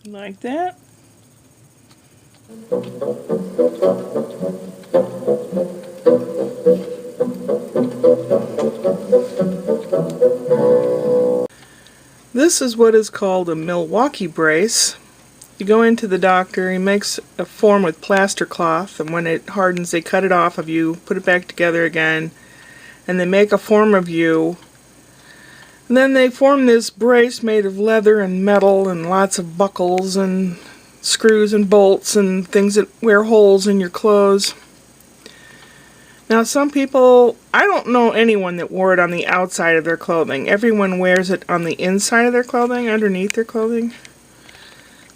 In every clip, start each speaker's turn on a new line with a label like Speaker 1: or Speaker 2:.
Speaker 1: Like that. This is what is called a Milwaukee brace. You go into the doctor, he makes a form with plaster cloth, and when it hardens they cut it off of you, put it back together again, and they make a form of you. And then they form this brace made of leather and metal and lots of buckles and screws and bolts and things that wear holes in your clothes. Now some people, I don't know anyone that wore it on the outside of their clothing. Everyone wears it on the inside of their clothing, underneath their clothing.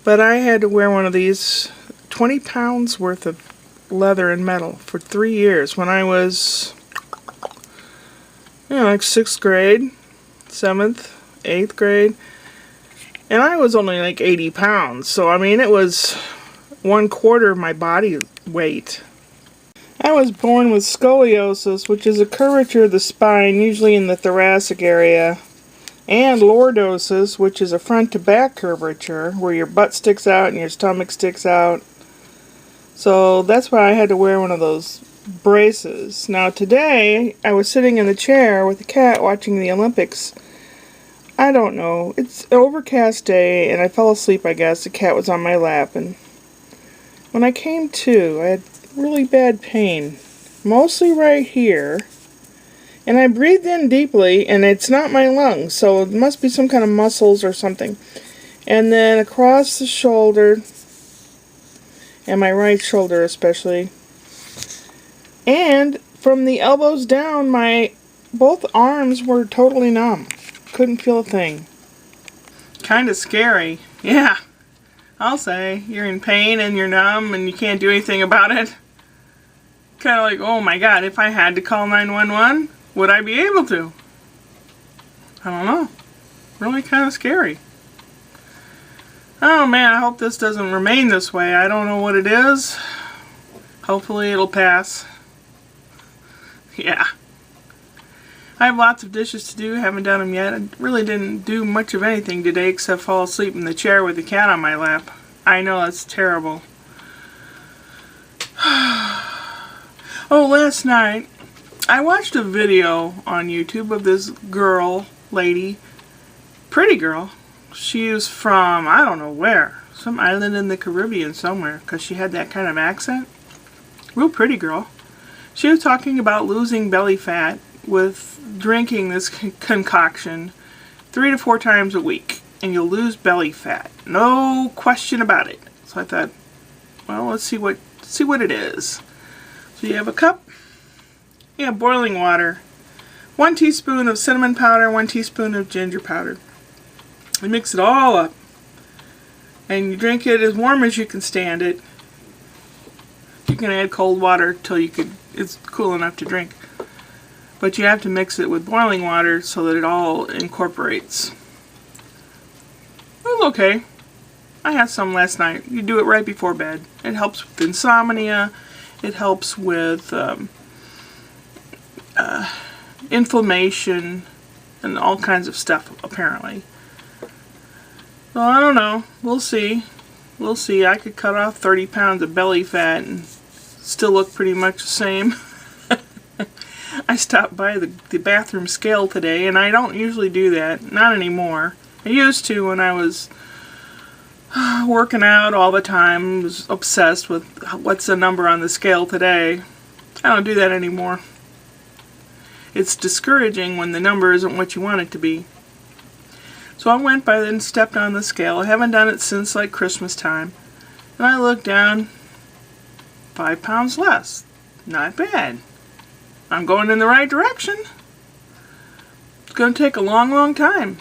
Speaker 1: But I had to wear one of these, 20 pounds worth of leather and metal for 3 years when I was, like 6th grade, 7th, 8th grade. And I was only like 80 pounds, so I mean it was 1/4 of my body weight. I was born with scoliosis, which is a curvature of the spine, usually in the thoracic area, and lordosis, which is a front to back curvature, where your butt sticks out and your stomach sticks out. So that's why I had to wear one of those braces. Now today, I was sitting in the chair with the cat watching the Olympics. I don't know, it's an overcast day, and I fell asleep, I guess. The cat was on my lap, and when I came to, I had really bad pain, mostly right here, and I breathed in deeply, and it's not my lungs, so it must be some kind of muscles or something. And then across the shoulder, and my right shoulder especially, and from the elbows down, my both arms were totally numb. Couldn't feel a thing. Kind of scary. Yeah, I'll say. You're in pain and you're numb and you can't do anything about it. Kind of like, oh my god, if I had to call 911, would I be able to? I don't know. Really kind of scary. Oh man, I hope this doesn't remain this way. I don't know what it is. Hopefully it'll pass. Yeah. I have lots of dishes to do, haven't done them yet. I really didn't do much of anything today except fall asleep in the chair with the cat on my lap. I know, that's terrible. Oh, last night, I watched a video on YouTube of this girl, lady, pretty girl. She was from, I don't know where, some island in the Caribbean somewhere, because she had that kind of accent. Real pretty girl. She was talking about losing belly fat with drinking this concoction 3 to 4 times a week, and you'll lose belly fat. No question about it. So I thought, well, let's see what it is. So you have a cup, you have boiling water, 1 teaspoon of cinnamon powder, 1 teaspoon of ginger powder. You mix it all up, and you drink it as warm as you can stand it. You can add cold water till it's cool enough to drink. But you have to mix it with boiling water so that it all incorporates. It was okay. I had some last night. You do it right before bed. It helps with insomnia. It helps with inflammation and all kinds of stuff, apparently. So I don't know. We'll see. We'll see. I could cut off 30 pounds of belly fat and still look pretty much the same. I stopped by the bathroom scale today, and I don't usually do that. Not anymore. I used to when I was working out all the time. I was obsessed with what's the number on the scale today. I don't do that anymore. It's discouraging when the number isn't what you want it to be. So I went by and stepped on the scale. I haven't done it since like Christmas time. And I looked down, 5 pounds less. Not bad. I'm going in the right direction. It's going to take a long, long time.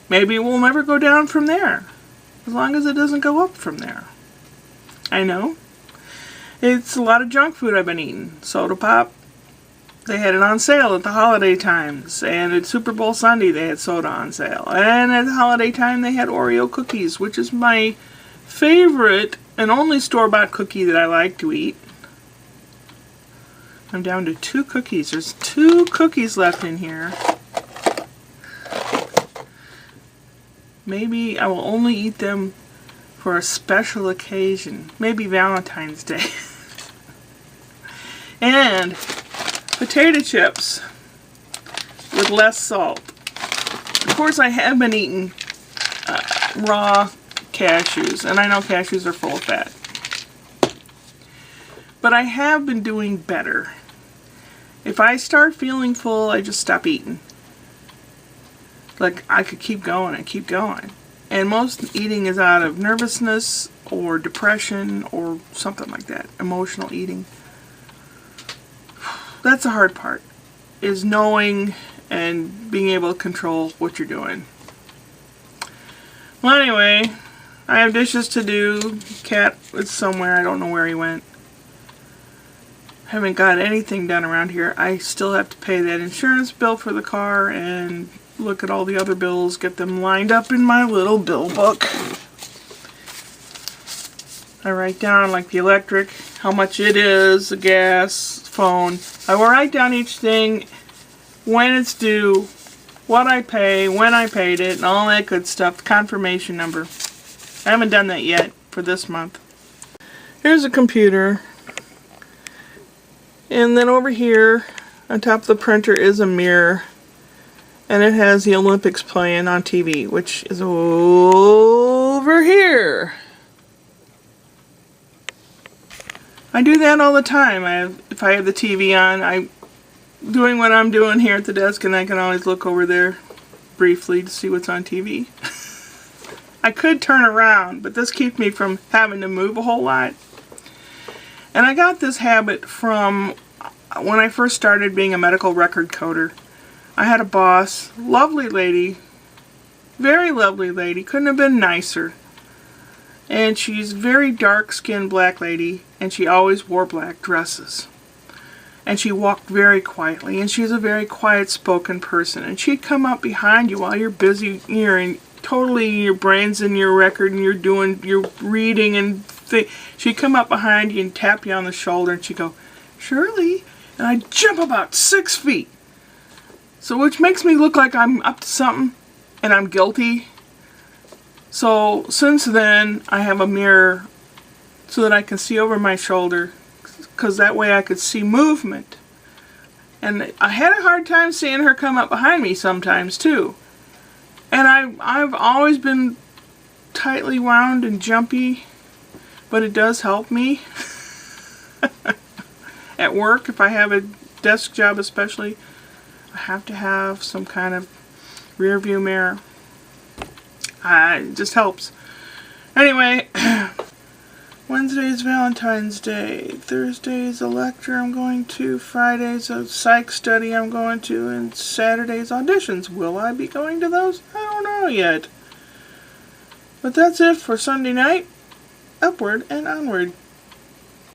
Speaker 1: Maybe we'll never go down from there. As long as it doesn't go up from there. I know. It's a lot of junk food I've been eating. Soda pop. They had it on sale at the holiday times. And at Super Bowl Sunday they had soda on sale. And at the holiday time they had Oreo cookies, which is my favorite and only store-bought cookie that I like to eat. I'm down to 2 cookies. There's 2 cookies left in here. Maybe I will only eat them for a special occasion. Maybe Valentine's Day. And potato chips with less salt. Of course, I have been eating raw cashews, and I know cashews are full of fat. But I have been doing better. If I start feeling full, I just stop eating. Like, I could keep going and keep going. And most eating is out of nervousness or depression or something like that. Emotional eating. That's the hard part, is knowing and being able to control what you're doing. Well, anyway, I have dishes to do. Cat is somewhere. I don't know where he went. Haven't got anything done around here. I still have to pay that insurance bill for the car and look at all the other bills, get them lined up in my little bill book. I write down, like, the electric, how much it is, the gas, phone. I will write down each thing, when it's due, what I pay, when I paid it, and all that good stuff. The confirmation number. I haven't done that yet for this month. Here's a computer. And then over here, on top of the printer, is a mirror. And it has the Olympics playing on TV, which is over here. I do that all the time. If I have the TV on, I'm doing what I'm doing here at the desk, and I can always look over there briefly to see what's on TV. I could turn around, but this keeps me from having to move a whole lot. And I got this habit from when I first started being a medical record coder. I had a boss, lovely lady, very lovely lady, couldn't have been nicer. And she's a very dark-skinned black lady, and she always wore black dresses. And she walked very quietly, and she's a very quiet-spoken person. And she'd come up behind you while you're busy, totally your brain's in your record, and you're reading, and she'd come up behind you and tap you on the shoulder, and she'd go, "Shirley," and I'd jump about 6 feet. So, which makes me look like I'm up to something, and I'm guilty. So, since then, I have a mirror so that I can see over my shoulder, because that way I could see movement. And I had a hard time seeing her come up behind me sometimes, too. And I've always been tightly wound and jumpy, but it does help me. At work, if I have a desk job especially, I have to have some kind of rear view mirror. It just helps. Anyway, Wednesday is Valentine's Day. Thursday is a lecture I'm going to. Friday's a psych study I'm going to. And Saturday's auditions. Will I be going to those? I don't know yet. But that's it for Sunday night. Upward and onward.